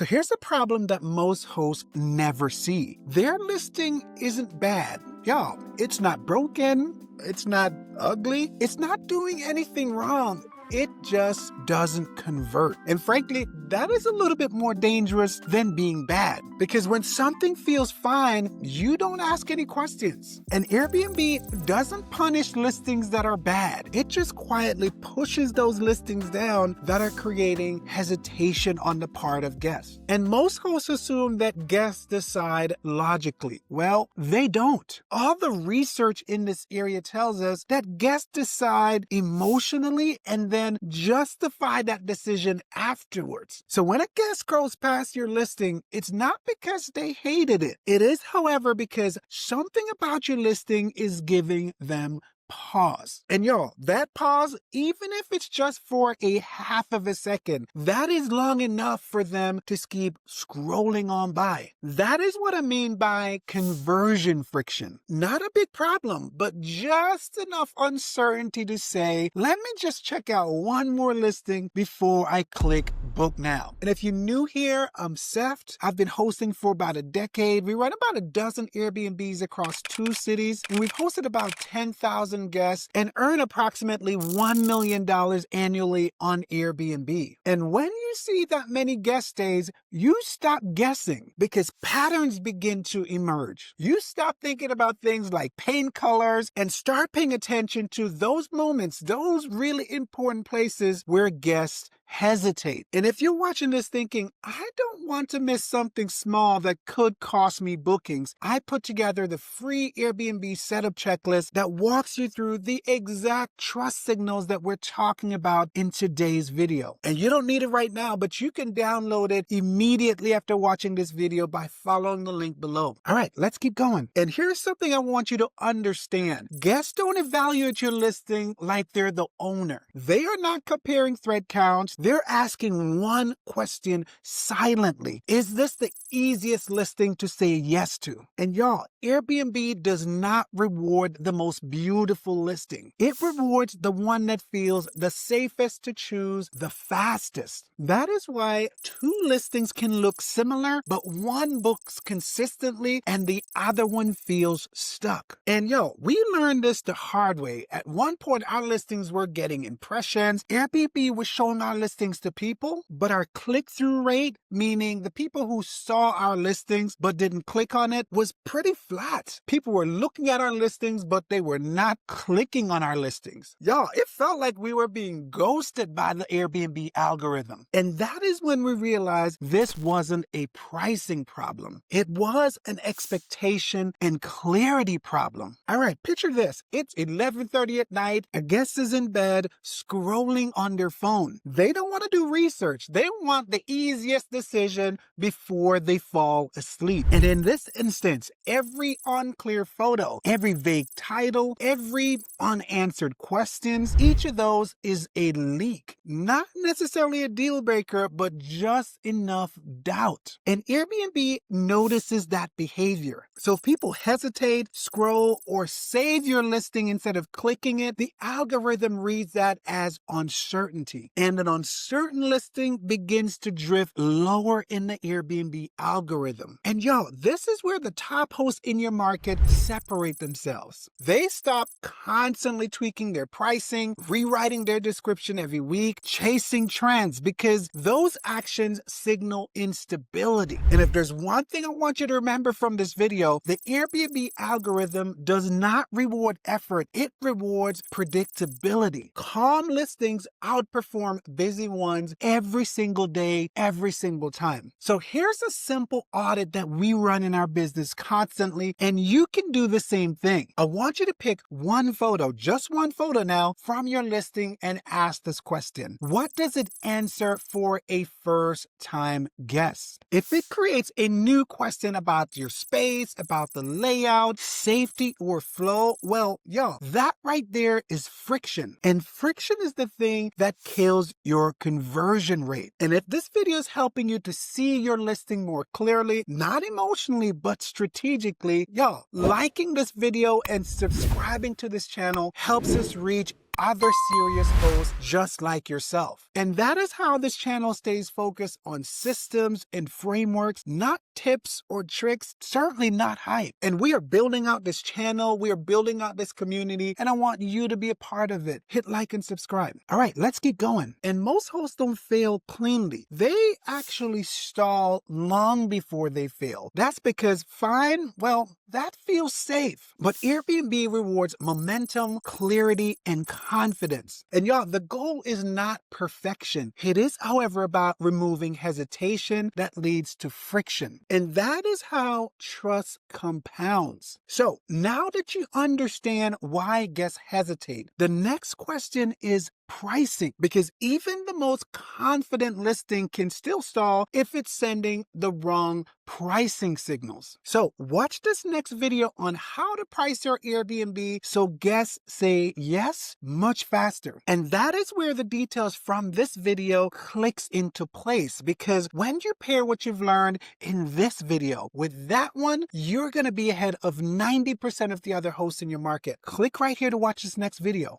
So here's a problem that most hosts never see. Their listing isn't bad. Y'all, it's not broken. It's not ugly. It's not doing anything wrong. It just doesn't convert. And frankly, that is a little bit more dangerous than being bad. Because when something feels fine, you don't ask any questions. And Airbnb doesn't punish listings that are bad. It just quietly pushes those listings down that are creating hesitation on the part of guests. And most hosts assume that guests decide logically. Well, they don't. All the research in this area tells us that guests decide emotionally and then justify that decision afterwards. So when a guest scrolls past your listing, it's not because they hated it. It is, however, because something about your listing is giving them pause. And y'all, that pause, even if it's just for a half of a second, that is long enough for them to keep scrolling on by. That is what I mean by conversion friction. Not a big problem, but just enough uncertainty to say, let me just check out one more listing before I click book now. And if you're new here, I'm Seth. I've been hosting for about a decade. We run about a dozen Airbnbs across 2 cities, and we've hosted about 10,000 guests and earn approximately $1 million annually on Airbnb. And when you see that many guest stays, you stop guessing because patterns begin to emerge. You stop thinking about things like paint colors and start paying attention to those moments, those really important places where guests hesitate. And if you're watching this thinking, I don't want to miss something small that could cost me bookings, I put together the free Airbnb setup checklist that walks you through the exact trust signals that we're talking about in today's video. And you don't need it right now, but you can download it immediately after watching this video by following the link below. All right, let's keep going. And here's something I want you to understand. Guests don't evaluate your listing like they're the owner. They are not comparing thread counts. They're asking one question silently. Is this the easiest listing to say yes to? And y'all, Airbnb does not reward the most beautiful listing. It rewards the one that feels the safest to choose the fastest. That is why 2 listings can look similar, but one books consistently and the other one feels stuck. And yo, we learned this the hard way. At one point, our listings were getting impressions. Airbnb was showing our listings to people, but our click-through rate, meaning the people who saw our listings but didn't click on it, was pretty flat. People were looking at our listings, but they were not clicking on our listings. Y'all, it felt like we were being ghosted by the Airbnb algorithm. And that is when we realized this wasn't a pricing problem. It was an expectation and clarity problem. All right, picture this. It's 11:30 at night. A guest is in bed scrolling on their phone. They don't want to do research. They want the easiest decision before they fall asleep. And in this instance, every unclear photo, every vague title, every unanswered questions, each of those is a leak. Not necessarily a deal breaker, but just enough doubt. And Airbnb notices that behavior. So if people hesitate, scroll, or save your listing instead of clicking it, the algorithm reads that as uncertainty. And an uncertain listing begins to drift lower in the Airbnb algorithm. And yo, this is where the top hosts in your market separate themselves. They stop constantly tweaking their pricing, rewriting their description every week, chasing trends, because those actions signal instability. And if there's one thing I want you to remember from this video, the Airbnb algorithm does not reward effort. It rewards predictability. Calm listings outperform busy ones every single day, every single time. So here's a simple audit that we run in our business constantly, and you can do the same thing. I want you to pick one photo, just one photo now, from your listing and ask this question. What does it answer for a first-time guest? If it creates a new question about your space, about the layout, safety, or flow, well, yo, that right there is friction. And friction is the thing that kills your conversion rate. And if this video is helping you to see your listing more clearly, not emotionally, but strategically, yo, liking this video and subscribing to this channel helps us reach other serious hosts just like yourself. And that is how this channel stays focused on systems and frameworks, not tips or tricks, certainly not hype. And we are building out this channel, we are building out this community, and I want you to be a part of it. Hit like and subscribe. All right, let's keep going. And most hosts don't fail cleanly. They actually stall long before they fail. That's because fine, well, that feels safe. But Airbnb rewards momentum, clarity, and confidence. And y'all, the goal is not perfection. It is, however, about removing hesitation that leads to friction. And that is how trust compounds. So now that you understand why guests hesitate, the next question is pricing, because even the most confident listing can still stall if it's sending the wrong pricing signals. So watch this next video on how to price your Airbnb so guests say yes much faster. And that is where the details from this video clicks into place, because when you pair what you've learned in this video with that one, you're going to be ahead of 90% of the other hosts in your market. Click right here to watch this next video.